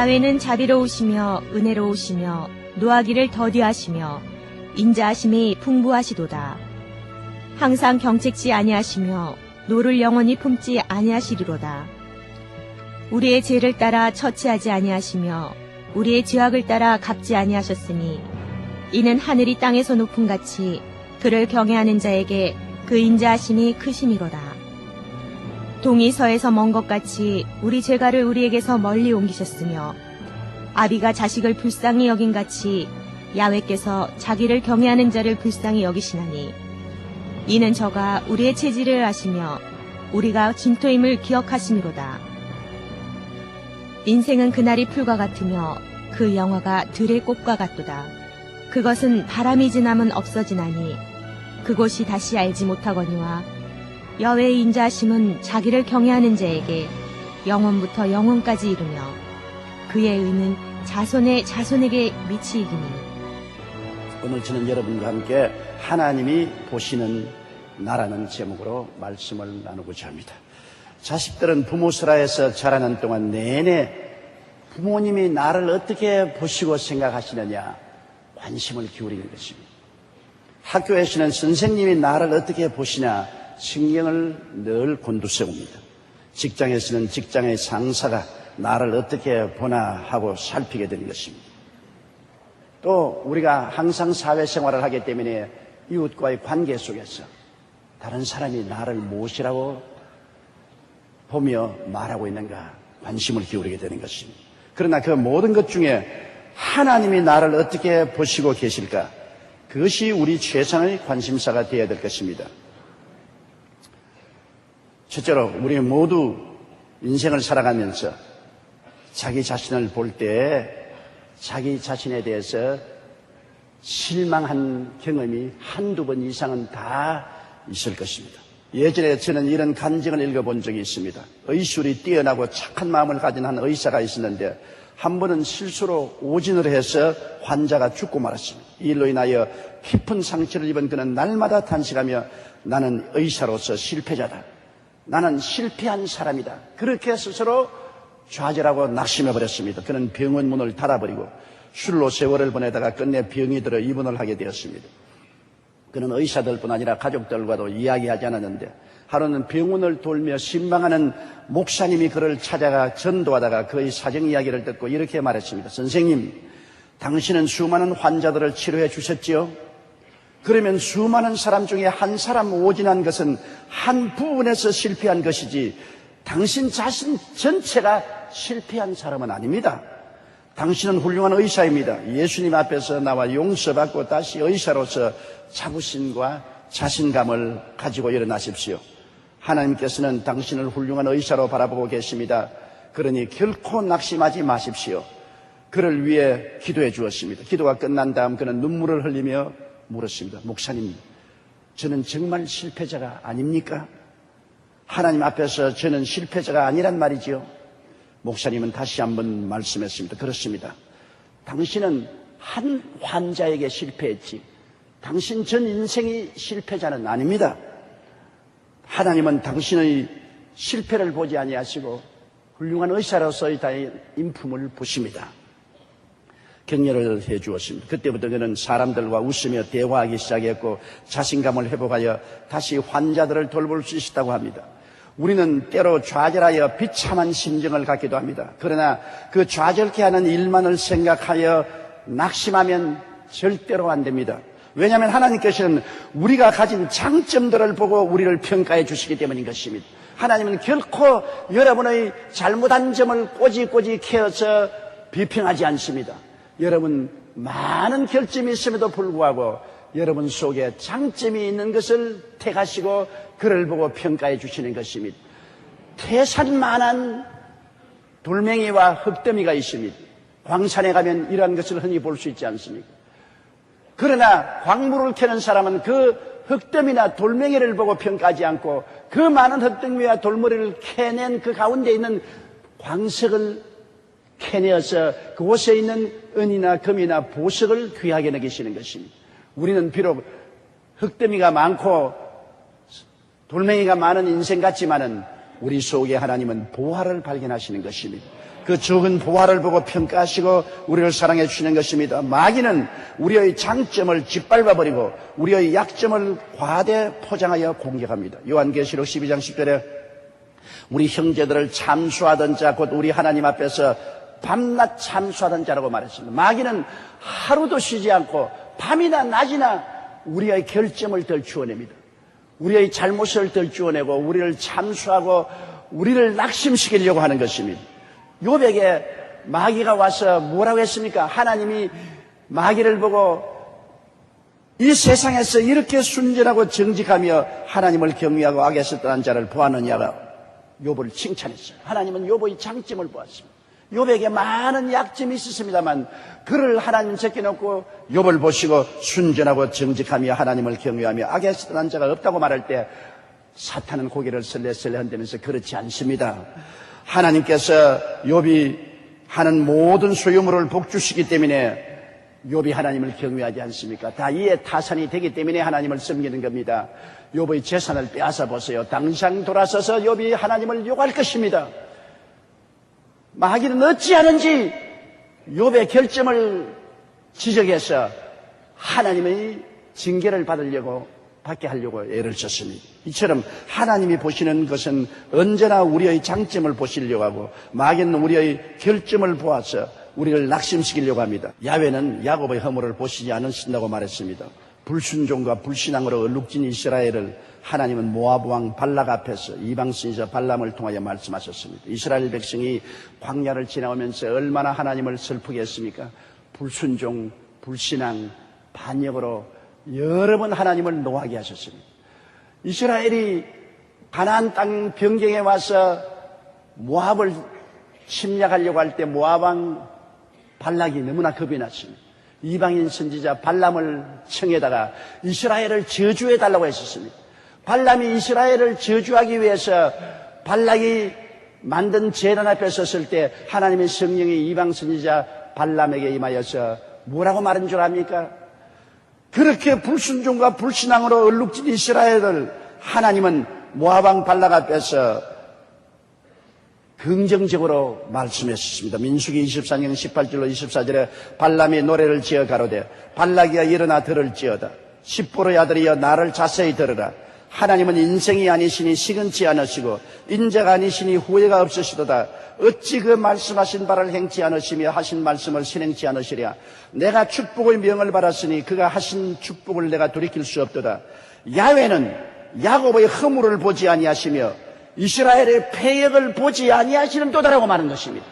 야훼는 자비로우시며 은혜로우시며 노하기를 더디하시며 인자하심이 풍부하시도다. 항상 경책지 아니하시며 노를 영원히 품지 아니하시리로다. 우리의 죄를 따라 처치하지 아니하시며 우리의 죄악을 따라 갚지 아니하셨으니 이는 하늘이 땅에서 높음같이 그를 경외하는 자에게 그 인자하심이 크심이로다. 동이 서에서 먼 것 같이 우리 죄가를 우리에게서 멀리 옮기셨으며 아비가 자식을 불쌍히 여긴같이 야훼께서 자기를 경외하는 자를 불쌍히 여기시나니 이는 저가 우리의 체질을 아시며 우리가 진토임을 기억하심이로다. 인생은 그날이 풀과 같으며 그 영화가 들의 꽃과 같도다. 그것은 바람이 지나면 없어지나니 그곳이 다시 알지 못하거니와 여호와의 인자하심은 자기를 경외하는 자에게 영원부터 영원까지 이르며 그의 의는 자손의 자손에게 미치이기니. 오늘 저는 여러분과 함께 하나님이 보시는 나라는 제목으로 말씀을 나누고자 합니다. 자식들은 부모스라에서 자라는 동안 내내 부모님이 나를 어떻게 보시고 생각하시느냐 관심을 기울이는 것입니다. 학교에서는 선생님이 나를 어떻게 보시냐 신경을 늘 곤두세웁니다. 직장에서는 직장의 상사가 나를 어떻게 보나 하고 살피게 되는 것입니다. 또 우리가 항상 사회생활을 하기 때문에 이웃과의 관계 속에서 다른 사람이 나를 무엇이라고 보며 말하고 있는가 관심을 기울이게 되는 것입니다. 그러나 그 모든 것 중에 하나님이 나를 어떻게 보시고 계실까? 그것이 우리 최상의 관심사가 되어야 될 것입니다. 첫째로 우리 모두 인생을 살아가면서 자기 자신을 볼 때 자기 자신에 대해서 실망한 경험이 한두 번 이상은 다 있을 것입니다. 예전에 저는 이런 간증을 읽어본 적이 있습니다. 의술이 뛰어나고 착한 마음을 가진 한 의사가 있었는데 한 번은 실수로 오진을 해서 환자가 죽고 말았습니다. 이 일로 인하여 깊은 상처를 입은 그는 날마다 탄식하며 나는 의사로서 실패자다. 나는 실패한 사람이다. 그렇게 스스로 좌절하고 낙심해버렸습니다. 그는 병원 문을 닫아버리고 술로 세월을 보내다가 끝내 병이 들어 입원을 하게 되었습니다. 그는 의사들뿐 아니라 가족들과도 이야기하지 않았는데 하루는 병원을 돌며 신방하는 목사님이 그를 찾아가 전도하다가 그의 사정 이야기를 듣고 이렇게 말했습니다. 선생님, 당신은 수많은 환자들을 치료해 주셨지요? 그러면 수많은 사람 중에 한 사람 오진한 것은 한 부분에서 실패한 것이지 당신 자신 전체가 실패한 사람은 아닙니다. 당신은 훌륭한 의사입니다. 예수님 앞에서 나와 용서받고 다시 의사로서 자부심과 자신감을 가지고 일어나십시오. 하나님께서는 당신을 훌륭한 의사로 바라보고 계십니다. 그러니 결코 낙심하지 마십시오. 그를 위해 기도해 주었습니다. 기도가 끝난 다음 그는 눈물을 흘리며 물었습니다. 목사님, 저는 정말 실패자가 아닙니까? 하나님 앞에서 저는 실패자가 아니란 말이지요. 목사님은 다시 한번 말씀했습니다. 그렇습니다. 당신은 한 환자에게 실패했지 당신 전 인생이 실패자는 아닙니다. 하나님은 당신의 실패를 보지 아니하시고 훌륭한 의사로서의 인품을 보십니다. 격려를 해 주었습니다. 그때부터 그는 사람들과 웃으며 대화하기 시작했고 자신감을 회복하여 다시 환자들을 돌볼 수 있었다고 합니다. 우리는 때로 좌절하여 비참한 심정을 갖기도 합니다. 그러나 그 좌절케 하는 일만을 생각하여 낙심하면 절대로 안 됩니다. 왜냐하면 하나님께서는 우리가 가진 장점들을 보고 우리를 평가해 주시기 때문인 것입니다. 하나님은 결코 여러분의 잘못한 점을 꼬집꼬집 캐어서 비평하지 않습니다. 여러분 많은 결점이 있음에도 불구하고 여러분 속에 장점이 있는 것을 택하시고 그를 보고 평가해 주시는 것입니다. 태산만한 돌멩이와 흙더미가 있습니다. 광산에 가면 이러한 것을 흔히 볼 수 있지 않습니까? 그러나 광물을 캐는 사람은 그 흙더미나 돌멩이를 보고 평가하지 않고 그 많은 흙더미와 돌머리를 캐낸 그 가운데 있는 광석을 캐내어서 그곳에 있는 은이나 금이나 보석을 귀하게 여기시는 것입니다. 우리는 비록 흙더미가 많고 돌멩이가 많은 인생 같지만은 우리 속에 하나님은 보화를 발견하시는 것입니다. 그 적은 보화를 보고 평가하시고 우리를 사랑해 주시는 것입니다. 마귀는 우리의 장점을 짓밟아버리고 우리의 약점을 과대 포장하여 공격합니다. 요한계시록 12장 10절에 우리 형제들을 참수하던 자 곧 우리 하나님 앞에서 밤낮 참수하던 자라고 말했습니다. 마귀는 하루도 쉬지 않고 밤이나 낮이나 우리의 결점을 덜추어냅니다. 우리의 잘못을 덜추어내고 우리를 참수하고 우리를 낙심시키려고 하는 것입니다. 욥에게 마귀가 와서 뭐라고 했습니까? 하나님이 마귀를 보고 이 세상에서 이렇게 순전하고 정직하며 하나님을 경외하고 악에서 떠난 자를 보았느냐가 욥을 칭찬했어요. 하나님은 욥의 장점을 보았습니다. 욥에게 많은 약점이 있었습니다만 그를 하나님 제껴놓고 욥을 보시고 순전하고 정직하며 하나님을 경외하며 악에서 떠난 자가 없다고 말할 때 사탄은 고개를 설레설레 흔들면서 그렇지 않습니다. 하나님께서 욥이 하는 모든 소유물을 복주시기 때문에 욥이 하나님을 경외하지 않습니까? 다 이에 타산이 되기 때문에 하나님을 섬기는 겁니다. 욥의 재산을 빼앗아 보세요. 당장 돌아서서 욥이 하나님을 욕할 것입니다. 마귀는 어찌하는지 욥의 결점을 지적해서 하나님의 징계를 받게 하려고 애를 썼습니다. 이처럼 하나님이 보시는 것은 언제나 우리의 장점을 보시려고 하고 마귀는 우리의 결점을 보아서 우리를 낙심시키려고 합니다. 야훼는 야곱의 허물을 보시지 않으신다고 말했습니다. 불순종과 불신앙으로 얼룩진 이스라엘을 하나님은 모압 왕 발락 앞에서 이방 선지자 발람을 통하여 말씀하셨습니다. 이스라엘 백성이 광야를 지나오면서 얼마나 하나님을 슬프게 했습니까? 불순종, 불신앙, 반역으로 여러 번 하나님을 노하게 하셨습니다. 이스라엘이 가나안 땅 변경에 와서 모압을 침략하려고 할 때 모압 왕 발락이 너무나 겁이 났습니다. 이방인 선지자 발람을 청에다가 이스라엘을 저주해달라고 했었습니다. 발람이 이스라엘을 저주하기 위해서 발락이 만든 제단 앞에 섰을 때 하나님의 성령이 이방 선지자 발람에게 임하여서 뭐라고 말한 줄 압니까? 그렇게 불순종과 불신앙으로 얼룩진 이스라엘을 하나님은 모압 왕 발락 앞에서 긍정적으로 말씀했습니다. 민수기 24장 18절로 24절에 발람이 노래를 지어 가로되 발락이여 일어나 들을지어다. 십보로의 아들이여 나를 자세히 들으라. 하나님은 인생이 아니시니 시근치 않으시고 인자가 아니시니 후회가 없으시도다. 어찌 그 말씀하신 바를 행치 않으시며 하신 말씀을 실행치 않으시랴. 내가 축복의 명을 받았으니 그가 하신 축복을 내가 돌이킬 수 없도다. 야훼는 야곱의 허물을 보지 아니하시며 이스라엘의 패역을 보지 아니하시는 도다라고 말하는 것입니다.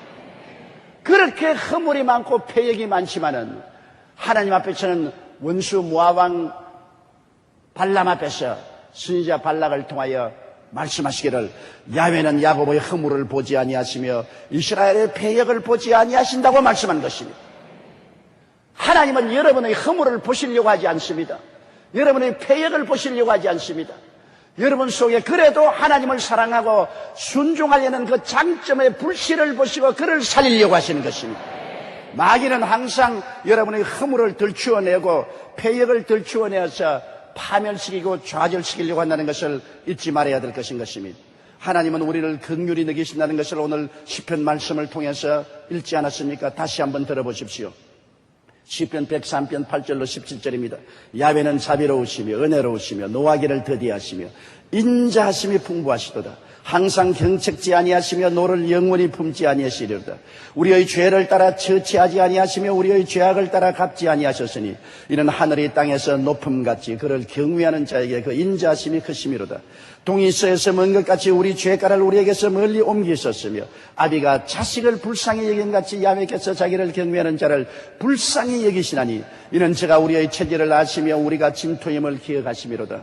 그렇게 허물이 많고 패역이 많지만은 하나님 앞에서는 원수 모압 왕 발람 앞에서 선지자 발락을 통하여 말씀하시기를 야훼는 야곱의 허물을 보지 아니하시며 이스라엘의 패역을 보지 아니하신다고 말씀한 것입니다. 하나님은 여러분의 허물을 보시려고 하지 않습니다. 여러분의 패역을 보시려고 하지 않습니다. 여러분 속에 그래도 하나님을 사랑하고 순종하려는 그 장점의 불씨를 보시고 그를 살리려고 하시는 것입니다. 마귀는 항상 여러분의 허물을 들추어내고 패역을 들추어내어서 파멸시키고 좌절시키려고 한다는 것을 잊지 말아야 될 것입니다. 하나님은 우리를 긍휼히 여기신다는 것을 오늘 시편 말씀을 통해서 읽지 않았습니까? 다시 한번 들어보십시오. 시편 103편 8절로 17절입니다. 야훼는 자비로우시며 은혜로우시며 노하기를 더디하시며 인자하심이 풍부하시도다. 항상 경책지 아니하시며 노를 영원히 품지 아니하시리로다. 우리의 죄를 따라 처치하지 아니하시며 우리의 죄악을 따라 갚지 아니하셨으니 이는 하늘이 땅에서 높음같이 그를 경외하는 자에게 그 인자하심이 크심이로다. 동이 서에서 먼 것 같이 우리 죄가를 우리에게서 멀리 옮기셨으며 아비가 자식을 불쌍히 여긴같이 야훼께서 자기를 경외하는 자를 불쌍히 여기시나니 이는 제가 우리의 체질을 아시며 우리가 진토임을 기억하심이로다.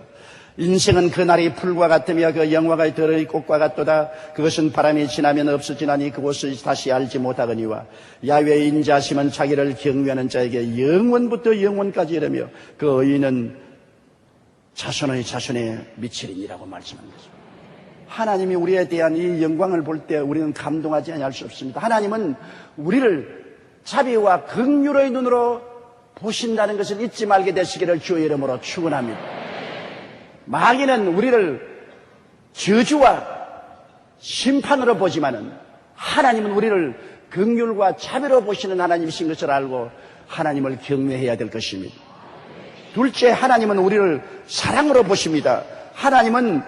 인생은 그날이 풀과 같으며 그 영화가 들의 꽃과 같도다. 그것은 바람이 지나면 없어지나니 그곳을 다시 알지 못하거니와 야훼의 인자하심은 자기를 경외하는 자에게 영원부터 영원까지 이르며 그 의인은 자손의 자손에 미치리니라고 말씀한 것입니다. 하나님이 우리에 대한 이 영광을 볼 때 우리는 감동하지 아니할 수 없습니다. 하나님은 우리를 자비와 긍휼의 눈으로 보신다는 것을 잊지 말게 되시기를 주의 이름으로 축원합니다. 마귀는 우리를 저주와 심판으로 보지만은 하나님은 우리를 긍휼과 자비로 보시는 하나님이신 것을 알고 하나님을 경외해야 될 것입니다. 둘째, 하나님은 우리를 사랑으로 보십니다. 하나님은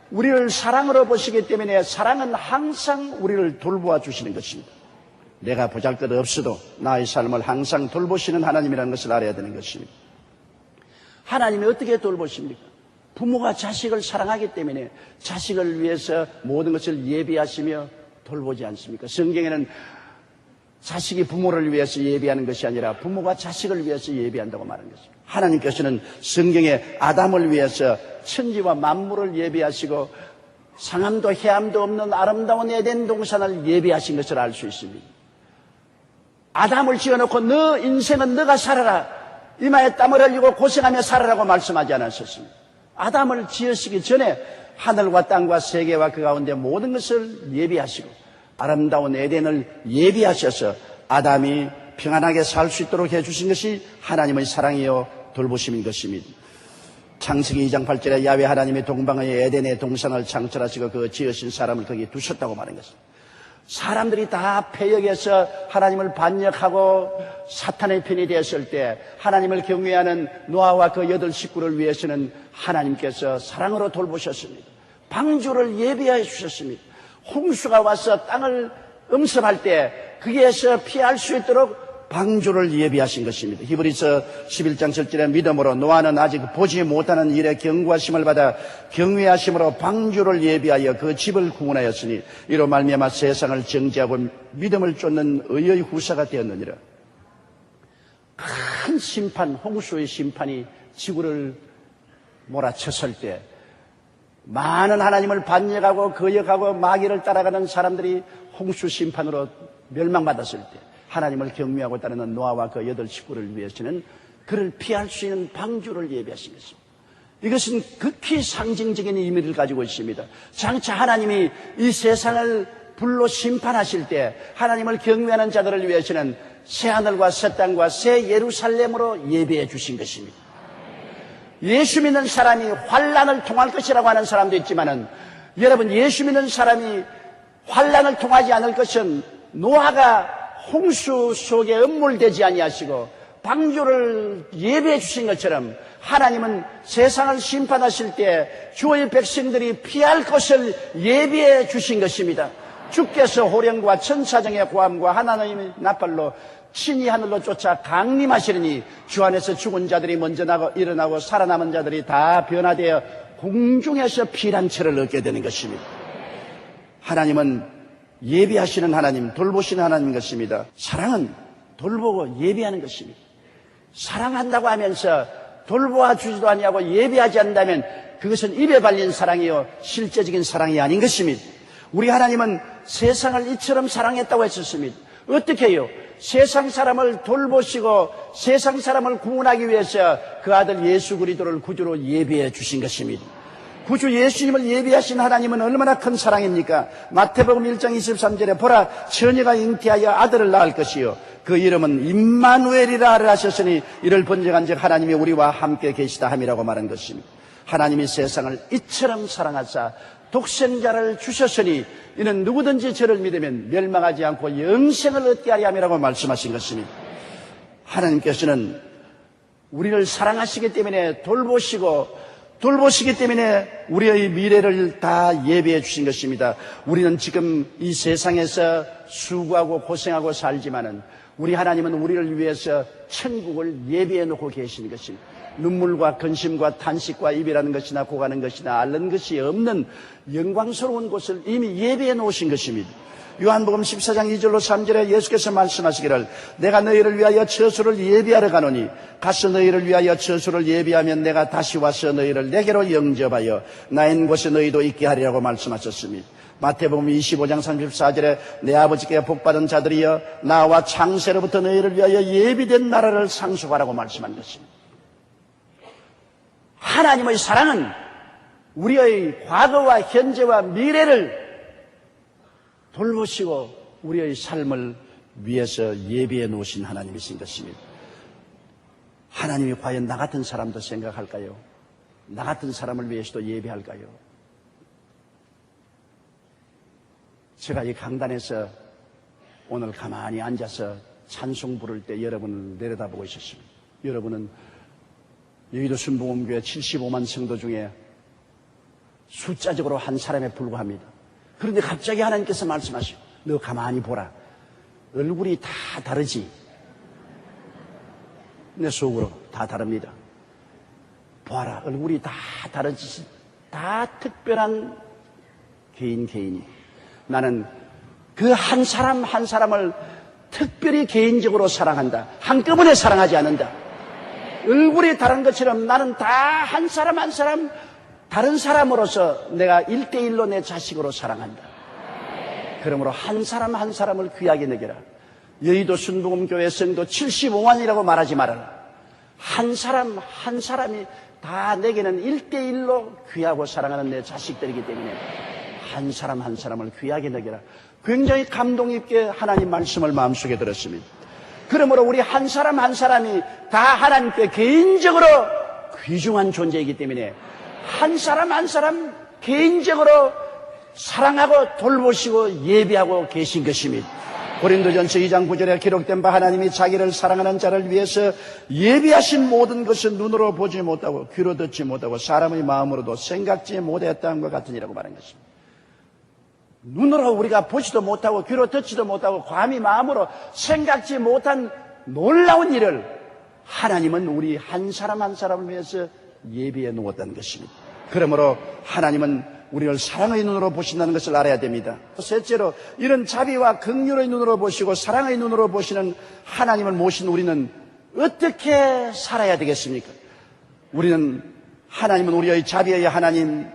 우리를 사랑으로 보시기 때문에 사랑은 항상 우리를 돌보아 주시는 것입니다. 내가 보잘것없어도 나의 삶을 항상 돌보시는 하나님이라는 것을 알아야 되는 것입니다. 하나님이 어떻게 돌보십니까? 부모가 자식을 사랑하기 때문에 자식을 위해서 모든 것을 예비하시며 돌보지 않습니까? 성경에는 자식이 부모를 위해서 예비하는 것이 아니라 부모가 자식을 위해서 예비한다고 말하는 것입니다. 하나님께서는 성경에 아담을 위해서 천지와 만물을 예비하시고 상함도 해함도 없는 아름다운 에덴 동산을 예비하신 것을 알 수 있습니다. 아담을 지어놓고 너 인생은 너가 살아라, 이마에 땀을 흘리고 고생하며 살아라고 말씀하지 않았었습니다. 아담을 지으시기 전에 하늘과 땅과 세계와 그 가운데 모든 것을 예비하시고 아름다운 에덴을 예비하셔서 아담이 평안하게 살 수 있도록 해주신 것이 하나님의 사랑이요 돌보심인 것입니다. 창세기 2장 8절에 야훼 하나님이 동방의 에덴의 동산을 창설하시고 그 지으신 사람을 거기 두셨다고 말한 것입니다. 사람들이 다 패역해서 하나님을 반역하고 사탄의 편이 되었을 때 하나님을 경외하는 노아와 그 8 식구를 위해서는 하나님께서 사랑으로 돌보셨습니다. 방주를 예비해 주셨습니다. 홍수가 와서 땅을 음습할 때 거기에서 피할 수 있도록 방주를 예비하신 것입니다. 히브리서 11장 7절에 믿음으로 노아는 아직 보지 못하는 일에 경고하심을 받아 경외하심으로 방주를 예비하여 그 집을 구원하였으니 이로 말미암아 세상을 정죄하고 믿음을 쫓는 의의 후사가 되었느니라. 큰 심판, 홍수의 심판이 지구를 몰아쳤을 때 많은 하나님을 반역하고 거역하고 마귀를 따라가는 사람들이 홍수 심판으로 멸망받았을 때 하나님을 경외하고 따르는 노아와 그 8 식구를 위해서는 그를 피할 수 있는 방주를 예비하신 것입니다. 이것은 극히 상징적인 의미를 가지고 있습니다. 장차 하나님이 이 세상을 불로 심판하실 때 하나님을 경외하는 자들을 위해서는 새 하늘과 새 땅과 새 예루살렘으로 예비해 주신 것입니다. 예수 믿는 사람이 환난을 통할 것이라고 하는 사람도 있지만은 여러분, 예수 믿는 사람이 환난을 통하지 않을 것은 노아가 홍수 속에 음몰되지 아니하시고 방주를 예비해 주신 것처럼 하나님은 세상을 심판하실 때 주의 백성들이 피할 것을 예비해 주신 것입니다. 주께서 호령과 천사장의 고함과 하나님의 나팔로 친히 하늘로 쫓아 강림하시리니 주 안에서 죽은 자들이 먼저 일어나고 살아남은 자들이 다 변화되어 공중에서 피난처를 얻게 되는 것입니다. 하나님은 예비하시는 하나님, 돌보시는 하나님인 것입니다. 사랑은 돌보고 예비하는 것입니다. 사랑한다고 하면서 돌보아 주지도 아니하고 예비하지 않는다면 그것은 입에 발린 사랑이요 실제적인 사랑이 아닌 것입니다. 우리 하나님은 세상을 이처럼 사랑했다고 했었습니다. 어떻게 해요? 세상 사람을 돌보시고 세상 사람을 구원하기 위해서 그 아들 예수 그리스도를 구주로 예비해 주신 것입니다. 구주 예수님을 예비하신 하나님은 얼마나 큰 사랑입니까? 마태복음 1장 23절에 보라, 처녀가 잉태하여 아들을 낳을 것이요 그 이름은 임마누엘이라 하셨으니 이를 번역한즉 하나님이 우리와 함께 계시다 함이라고 말한 것입니다. 하나님이 세상을 이처럼 사랑하사 독생자를 주셨으니 이는 누구든지 저를 믿으면 멸망하지 않고 영생을 얻게 하리 함이라고 말씀하신 것입니다. 하나님께서는 우리를 사랑하시기 때문에 돌보시기 때문에 우리의 미래를 다 예비해 주신 것입니다. 우리는 지금 이 세상에서 수고하고 고생하고 살지만은 우리 하나님은 우리를 위해서 천국을 예비해 놓고 계시는 것입니다. 눈물과 근심과 탄식과 이별하는 것이나 고가는 것이나 앓는 것이 없는 영광스러운 곳을 이미 예비해 놓으신 것입니다. 요한복음 14장 2절로 3절에 예수께서 말씀하시기를 내가 너희를 위하여 처소를 예비하러 가노니 가서 너희를 위하여 처소를 예비하면 내가 다시 와서 너희를 내게로 영접하여 나 있는 곳에 너희도 있게 하리라고 말씀하셨습니다. 마태복음 25장 34절에 내 아버지께 복받은 자들이여 나와 창세로부터 너희를 위하여 예비된 나라를 상속하라고 말씀한 것입니다. 하나님의 사랑은 우리의 과거와 현재와 미래를 돌보시고 우리의 삶을 위해서 예비해 놓으신 하나님이신 것입니다. 하나님이 과연 나 같은 사람도 생각할까요? 나 같은 사람을 위해서도 예비할까요? 제가 이 강단에서 오늘 가만히 앉아서 찬송 부를 때 여러분을 내려다보고 있었습니다. 여러분은 여의도 순복음교회 75만 성도 중에 숫자적으로 한 사람에 불과합니다. 그런데 갑자기 하나님께서 말씀하시고, 너 가만히 보라. 얼굴이 다 다르지? 내 속으로 다 다릅니다. 보아라. 얼굴이 다 다르지? 다 특별한 개인이. 나는 그 한 사람 한 사람을 특별히 개인적으로 사랑한다. 한꺼번에 사랑하지 않는다. 얼굴이 다른 것처럼 나는 다 한 사람 한 사람 다른 사람으로서 내가 1대1로 내 자식으로 사랑한다. 그러므로 한 사람 한 사람을 귀하게 여겨라. 여의도 순복음교회 성도 75만이라고 말하지 말아라. 한 사람 한 사람이 다 내게는 1대1로 귀하고 사랑하는 내 자식들이기 때문에 한 사람 한 사람을 귀하게 여겨라. 굉장히 감동 있게 하나님 말씀을 마음속에 들었습니다. 그러므로 우리 한 사람 한 사람이 다 하나님께 개인적으로 귀중한 존재이기 때문에 한 사람 한 사람 개인적으로 사랑하고 돌보시고 예비하고 계신 것입니다. 고린도전서 2장 9절에 기록된 바 하나님이 자기를 사랑하는 자를 위해서 예비하신 모든 것은 눈으로 보지 못하고 귀로 듣지 못하고 사람의 마음으로도 생각지 못했다는 것 같으니라고 말한 것입니다. 눈으로 우리가 보지도 못하고 귀로 듣지도 못하고 감히 마음으로 생각지 못한 놀라운 일을 하나님은 우리 한 사람 한 사람을 위해서 예비해 놓았다는 것입니다. 그러므로 하나님은 우리를 사랑의 눈으로 보신다는 것을 알아야 됩니다. 셋째로 이런 자비와 긍휼의 눈으로 보시고 사랑의 눈으로 보시는 하나님을 모신 우리는 어떻게 살아야 되겠습니까? 하나님은 우리의 자비의 하나님,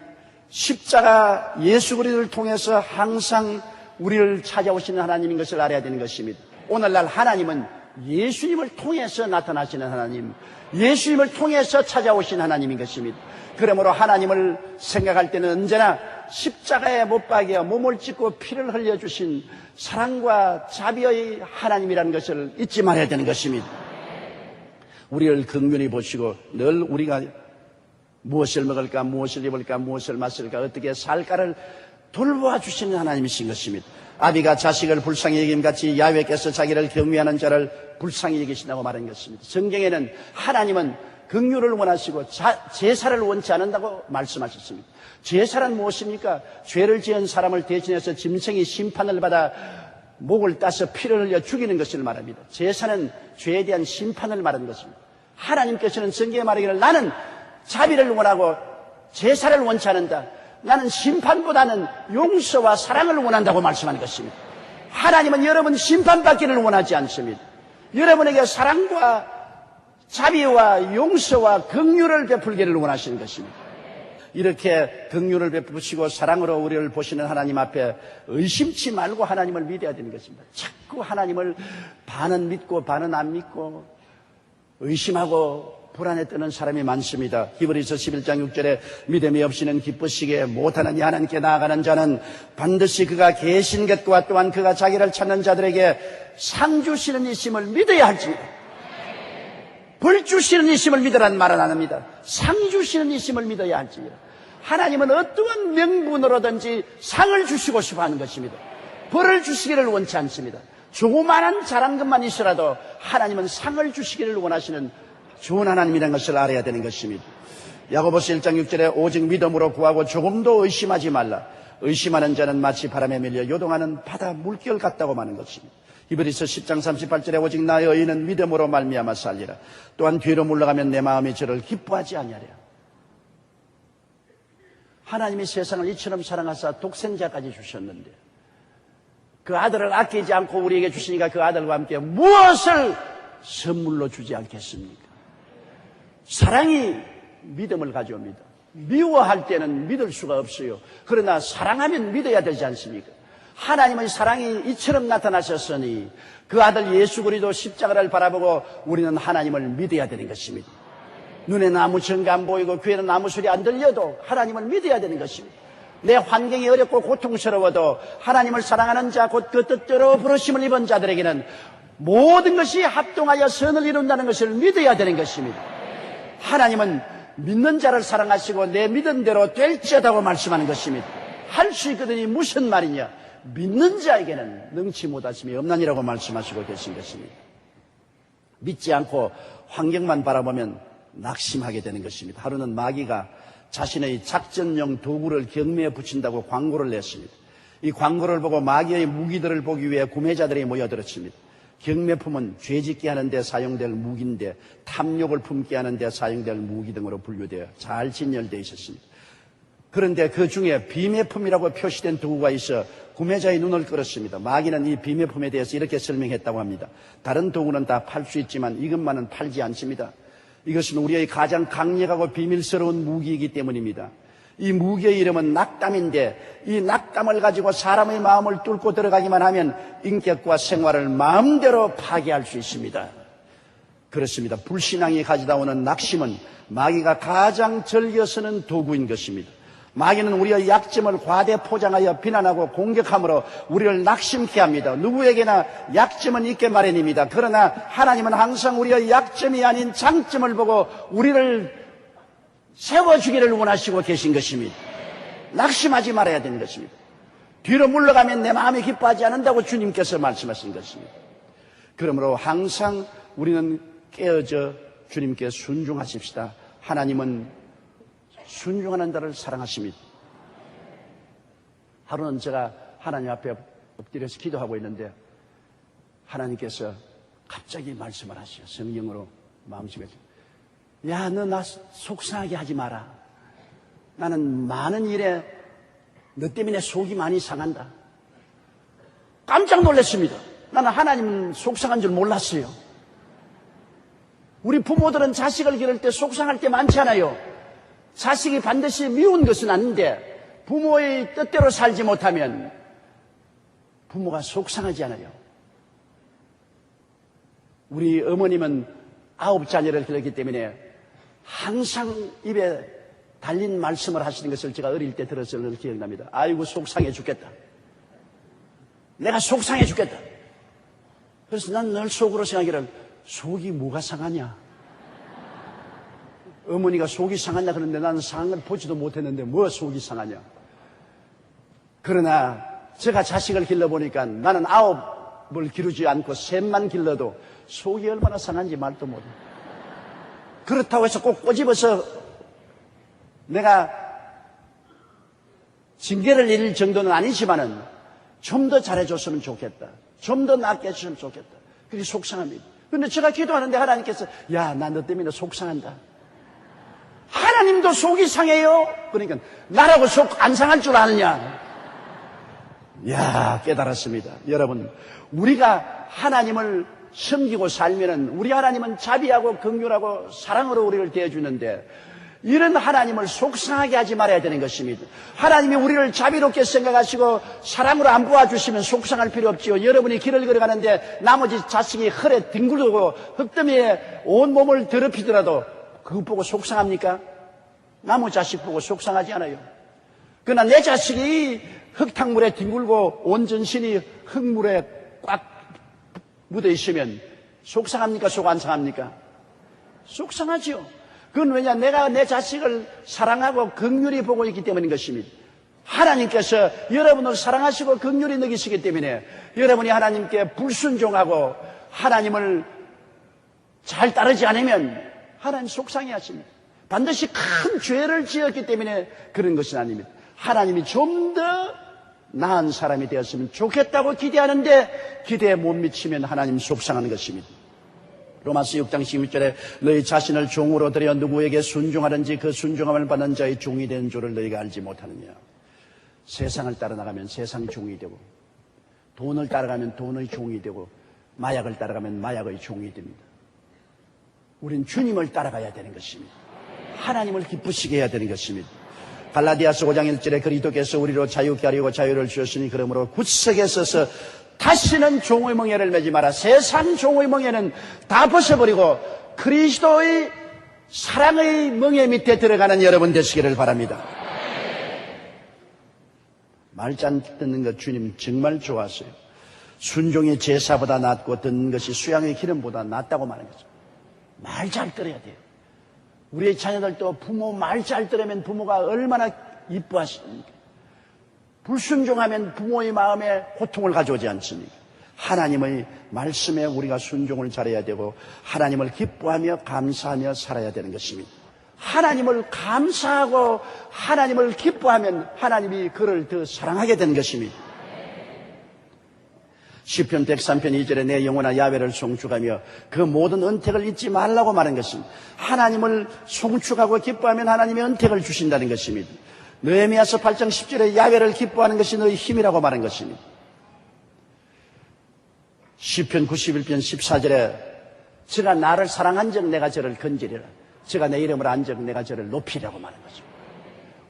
십자가 예수 그리스도를 통해서 항상 우리를 찾아오시는 하나님인 것을 알아야 되는 것입니다. 오늘날 하나님은 예수님을 통해서 나타나시는 하나님, 예수님을 통해서 찾아오신 하나님인 것입니다. 그러므로 하나님을 생각할 때는 언제나 십자가에 못 박여 몸을 찢고 피를 흘려주신 사랑과 자비의 하나님이라는 것을 잊지 말아야 되는 것입니다. 우리를 긍휼히 보시고 늘 우리가 무엇을 먹을까, 무엇을 입을까, 무엇을 마실까, 어떻게 살까를 돌보아 주시는 하나님이신 것입니다. 아비가 자식을 불쌍히 여김같이 야훼께서 자기를 경외하는 자를 불쌍히 여기신다고 말한 것입니다. 성경에는 하나님은 긍휼을 원하시고 제사를 원치 않는다고 말씀하셨습니다. 제사란 무엇입니까? 죄를 지은 사람을 대신해서 짐승이 심판을 받아 목을 따서 피를 흘려 죽이는 것을 말합니다. 제사는 죄에 대한 심판을 말하는 것입니다. 하나님께서는 성경에 말하기를 나는 자비를 원하고 제사를 원치 않는다. 나는 심판보다는 용서와 사랑을 원한다고 말씀하는 것입니다. 하나님은 여러분 심판받기를 원하지 않습니다. 여러분에게 사랑과 자비와 용서와 긍휼을 베풀기를 원하시는 것입니다. 이렇게 긍휼을 베푸시고 사랑으로 우리를 보시는 하나님 앞에 의심치 말고 하나님을 믿어야 되는 것입니다. 자꾸 하나님을 반은 믿고 반은 안 믿고 의심하고 불안에 뜨는 사람이 많습니다. 히브리서 11장 6절에 믿음이 없이는 기쁘시게 못하느니 하나님께 나아가는 자는 반드시 그가 계신 것과 또한 그가 자기를 찾는 자들에게 상 주시는 이심을 믿어야 할지니라. 벌 주시는 이심을 믿으라는 말은 안 합니다. 상 주시는 이심을 믿어야 할지니라. 하나님은 어떠한 명분으로든지 상을 주시고 싶어 하는 것입니다. 벌을 주시기를 원치 않습니다. 조그마한 잘한 것만 있어라도 하나님은 상을 주시기를 원하시는 좋은 하나님이라는 것을 알아야 되는 것입니다. 야고보서 1장 6절에 오직 믿음으로 구하고 조금도 의심하지 말라. 의심하는 자는 마치 바람에 밀려 요동하는 바다 물결 같다고 말하는 것입니다. 히브리서 10장 38절에 오직 나의 의는 믿음으로 말미암아 살리라. 또한 뒤로 물러가면 내 마음이 저를 기뻐하지 아니하랴. 하나님이 세상을 이처럼 사랑하사 독생자까지 주셨는데 그 아들을 아끼지 않고 우리에게 주시니까 그 아들과 함께 무엇을 선물로 주지 않겠습니까? 사랑이 믿음을 가져옵니다. 미워할 때는 믿을 수가 없어요. 그러나 사랑하면 믿어야 되지 않습니까? 하나님의 사랑이 이처럼 나타나셨으니 그 아들 예수 그리스도 십자가를 바라보고 우리는 하나님을 믿어야 되는 것입니다. 눈에는 아무 증거 안 보이고 귀에는 아무 소리 안 들려도 하나님을 믿어야 되는 것입니다. 내 환경이 어렵고 고통스러워도 하나님을 사랑하는 자 곧 그 뜻대로 부르심을 입은 자들에게는 모든 것이 합동하여 선을 이룬다는 것을 믿어야 되는 것입니다. 하나님은 믿는 자를 사랑하시고 내 믿은 대로 될지어다고 말씀하는 것입니다. 할 수 있거든이 무슨 말이냐? 믿는 자에게는 능치 못하심이 없나니라고 말씀하시고 계신 것입니다. 믿지 않고 환경만 바라보면 낙심하게 되는 것입니다. 하루는 마귀가 자신의 작전용 도구를 경매에 붙인다고 광고를 냈습니다. 이 광고를 보고 마귀의 무기들을 보기 위해 구매자들이 모여들었습니다. 경매품은 죄짓게 하는 데 사용될 무기인데 탐욕을 품게 하는 데 사용될 무기 등으로 분류되어 잘 진열되어 있었습니다. 그런데 그 중에 비매품이라고 표시된 도구가 있어 구매자의 눈을 끌었습니다. 마귀는 이 비매품에 대해서 이렇게 설명했다고 합니다. 다른 도구는 다 팔 수 있지만 이것만은 팔지 않습니다. 이것은 우리의 가장 강력하고 비밀스러운 무기이기 때문입니다. 이 무기의 이름은 낙담인데 이 낙담을 가지고 사람의 마음을 뚫고 들어가기만 하면 인격과 생활을 마음대로 파괴할 수 있습니다. 그렇습니다. 불신앙이 가져다 오는 낙심은 마귀가 가장 즐겨 쓰는 도구인 것입니다. 마귀는 우리의 약점을 과대 포장하여 비난하고 공격함으로 우리를 낙심케 합니다. 누구에게나 약점은 있게 마련입니다. 그러나 하나님은 항상 우리의 약점이 아닌 장점을 보고 우리를 세워주기를 원하시고 계신 것입니다. 낙심하지 말아야 되는 것입니다. 뒤로 물러가면 내 마음이 기뻐하지 않는다고 주님께서 말씀하신 것입니다. 그러므로 항상 우리는 깨어져 주님께 순종하십시다. 하나님은 순종하는 자를 사랑하십니다. 하루는 제가 하나님 앞에 엎드려서 기도하고 있는데 하나님께서 갑자기 말씀을 하시죠. 성경으로 마음속에. 야, 너 나 속상하게 하지 마라. 나는 많은 일에 너 때문에 속이 많이 상한다. 깜짝 놀랐습니다. 나는 하나님 속상한 줄 몰랐어요. 우리 부모들은 자식을 기를 때 속상할 때 많잖아요. 자식이 반드시 미운 것은 아닌데 부모의 뜻대로 살지 못하면 부모가 속상하지 않아요. 우리 어머님은 9자녀를 기르기 때문에 항상 입에 달린 말씀을 하시는 것을 제가 어릴 때 들어서 기억납니다. 아이고 속상해 죽겠다. 내가 속상해 죽겠다. 그래서 난 늘 속으로 생각하기를 속이 뭐가 상하냐. 어머니가 속이 상하냐 그러는데 나는 상한 걸 보지도 못했는데 뭐 속이 상하냐. 그러나 제가 자식을 길러보니까 나는 9을 기르지 않고 셋만 길러도 속이 얼마나 상한지 말도 못해. 그렇다고 해서 꼭 꼬집어서 내가 징계를 내릴 정도는 아니지만은 좀 더 잘해줬으면 좋겠다. 좀 더 낫게 해줬으면 좋겠다. 그게 속상합니다. 그런데 제가 기도하는데 하나님께서 야, 나 너 때문에 속상한다. 하나님도 속이 상해요. 그러니까 나라고 속 안 상할 줄 아느냐. 야, 깨달았습니다. 여러분, 우리가 하나님을 섬기고 살면은 우리 하나님은 자비하고 긍휼하고 사랑으로 우리를 대해주는데 이런 하나님을 속상하게 하지 말아야 되는 것입니다. 하나님이 우리를 자비롭게 생각하시고 사랑으로 안보아 주시면 속상할 필요 없지요. 여러분이 길을 걸어가는데 나머지 자식이 흙에 뒹굴고 흙더미에 온 몸을 더럽히더라도 그거 보고 속상합니까? 나무 자식 보고 속상하지 않아요. 그러나 내 자식이 흙탕물에 뒹굴고 온 전신이 흙물에 꽉 묻어 있으면 속상합니까? 속 안 상합니까? 속상하지요. 그건 왜냐? 내가 내 자식을 사랑하고 긍휼히 보고 있기 때문인 것입니다. 하나님께서 여러분을 사랑하시고 긍휼히 느끼시기 때문에 여러분이 하나님께 불순종하고 하나님을 잘 따르지 않으면 하나님 속상해 하십니다. 반드시 큰 죄를 지었기 때문에 그런 것은 아닙니다. 하나님이 좀 더 나은 사람이 되었으면 좋겠다고 기대하는데 기대에 못 미치면 하나님 속상하는 것입니다. 로마서 6장 16절에 너희 자신을 종으로 들여 누구에게 순종하든지 그 순종함을 받는 자의 종이 된 줄을 너희가 알지 못하느냐. 세상을 따라 나가면 세상의 종이 되고 돈을 따라가면 돈의 종이 되고 마약을 따라가면 마약의 종이 됩니다. 우린 주님을 따라가야 되는 것입니다. 하나님을 기쁘시게 해야 되는 것입니다. 갈라디아서 5장 1절에 그리스도께서 우리로 자유케 하려고 자유를 주셨으니 그러므로 굳세게 서서 다시는 종의 멍에를 매지 마라. 세상 종의 멍에는 다 벗어버리고 그리스도의 사랑의 멍에 밑에 들어가는 여러분 되시기를 바랍니다. 말 잘 듣는 것 주님 정말 좋았어요. 순종이 제사보다 낫고 듣는 것이 수양의 기름보다 낫다고 말하는 거죠. 말 잘 들어야 돼요. 우리의 자녀들도 부모 말 잘 들으면 부모가 얼마나 이뻐하십니까? 불순종하면 부모의 마음에 고통을 가져오지 않습니까? 하나님의 말씀에 우리가 순종을 잘해야 되고 하나님을 기뻐하며 감사하며 살아야 되는 것입니다. 하나님을 감사하고 하나님을 기뻐하면 하나님이 그를 더 사랑하게 되는 것입니다. 시편 103편 2절에 내 영혼아 야훼를 송축하며 그 모든 은택을 잊지 말라고 말한 것입니다. 하나님을 송축하고 기뻐하면 하나님의 은택을 주신다는 것입니다. 느헤미야서 8장 10절에 야훼를 기뻐하는 것이 너희 힘이라고 말한 것입니다. 시편 91편 14절에 저가 나를 사랑한 적 내가 저를 건지리라. 저가 내 이름을 안 적 내가 저를 높이라고 말한 것입니다.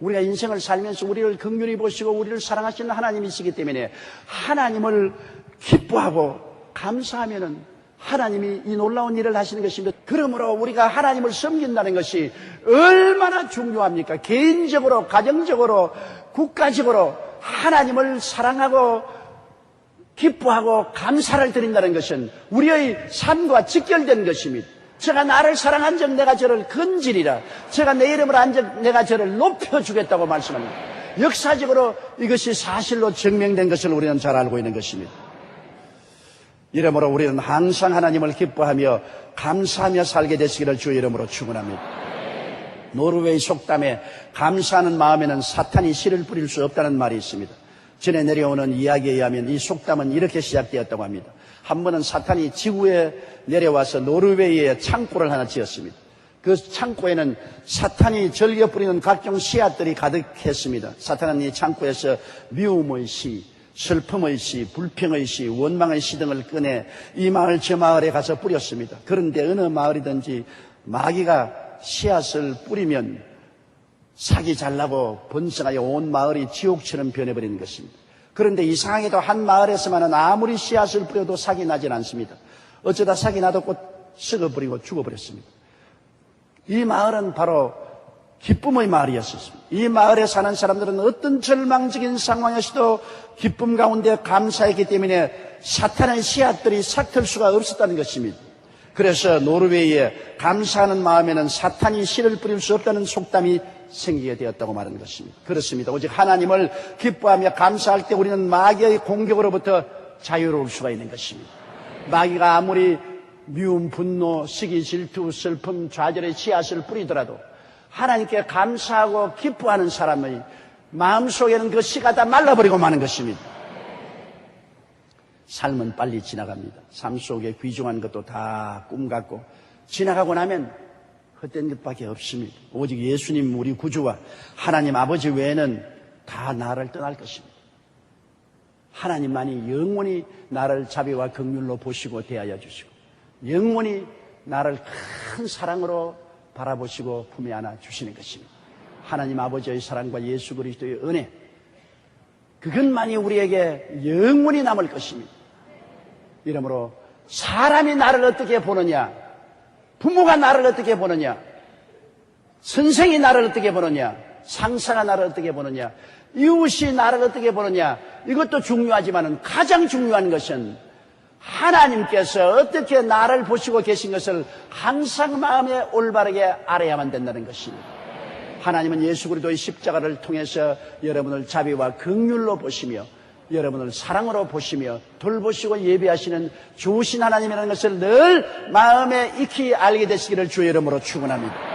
우리가 인생을 살면서 우리를 긍휼히 보시고 우리를 사랑하시는 하나님이시기 때문에 하나님을 기뻐하고 감사하면은 하나님이 이 놀라운 일을 하시는 것입니다. 그러므로 우리가 하나님을 섬긴다는 것이 얼마나 중요합니까? 개인적으로, 가정적으로, 국가적으로 하나님을 사랑하고 기뻐하고 감사를 드린다는 것은 우리의 삶과 직결된 것입니다. 저가 나를 사랑한 적 내가 저를 건지리라. 저가 내 이름을 안 적 내가 저를 높여주겠다고 말씀합니다. 역사적으로 이것이 사실로 증명된 것을 우리는 잘 알고 있는 것입니다. 이러므로 우리는 항상 하나님을 기뻐하며 감사하며 살게 되시기를 주의 이름으로 축원합니다. 노르웨이 속담에 감사하는 마음에는 사탄이 씨를 뿌릴 수 없다는 말이 있습니다. 전에 내려오는 이야기에 의하면 이 속담은 이렇게 시작되었다고 합니다. 한 번은 사탄이 지구에 내려와서 노르웨이에 창고를 하나 지었습니다. 그 창고에는 사탄이 즐겨 뿌리는 각종 씨앗들이 가득했습니다. 사탄은 이 창고에서 미움의 씨, 슬픔의 씨, 불평의 씨, 원망의 씨 등을 꺼내 이 마을 저 마을에 가서 뿌렸습니다. 그런데 어느 마을이든지 마귀가 씨앗을 뿌리면 삭이 잘 나고 번성하여 온 마을이 지옥처럼 변해버리는 것입니다. 그런데 이상하게도 한 마을에서만은 아무리 씨앗을 뿌려도 삭이 나질 않습니다. 어쩌다 삭이 나도 곧 썩어버리고 죽어버렸습니다. 이 마을은 바로 기쁨의 마을이었습니다. 이 마을에 사는 사람들은 어떤 절망적인 상황에서도 기쁨 가운데 감사했기 때문에 사탄의 씨앗들이 삭틀 수가 없었다는 것입니다. 그래서 노르웨이에 감사하는 마음에는 사탄이 씨를 뿌릴 수 없다는 속담이 생기게 되었다고 말하는 것입니다. 그렇습니다. 오직 하나님을 기뻐하며 감사할 때 우리는 마귀의 공격으로부터 자유로울 수가 있는 것입니다. 마귀가 아무리 미움, 분노, 시기, 질투, 슬픔, 좌절의 씨앗을 뿌리더라도 하나님께 감사하고 기뻐하는 사람의 마음속에는 그 씨가 다 말라버리고 마는 것입니다. 삶은 빨리 지나갑니다. 삶 속에 귀중한 것도 다 꿈 같고 지나가고 나면 헛된 것밖에 없습니다. 오직 예수님 우리 구주와 하나님 아버지 외에는 다 나를 떠날 것입니다. 하나님만이 영원히 나를 자비와 긍휼로 보시고 대하여 주시고 영원히 나를 큰 사랑으로 바라보시고 품에 안아 주시는 것입니다. 하나님 아버지의 사랑과 예수 그리스도의 은혜 그것만이 우리에게 영원히 남을 것입니다. 이러므로 사람이 나를 어떻게 보느냐, 부모가 나를 어떻게 보느냐, 선생이 나를 어떻게 보느냐, 상사가 나를 어떻게 보느냐, 이웃이 나를 어떻게 보느냐, 이것도 중요하지만 가장 중요한 것은 하나님께서 어떻게 나를 보시고 계신 것을 항상 마음에 올바르게 알아야만 된다는 것입니다. 하나님은 예수 그리스도의 십자가를 통해서 여러분을 자비와 긍휼로 보시며 여러분을 사랑으로 보시며 돌보시고 예비하시는 좋으신 하나님이라는 것을 늘 마음에 익히 알게 되시기를 주의 이름으로 축원합니다.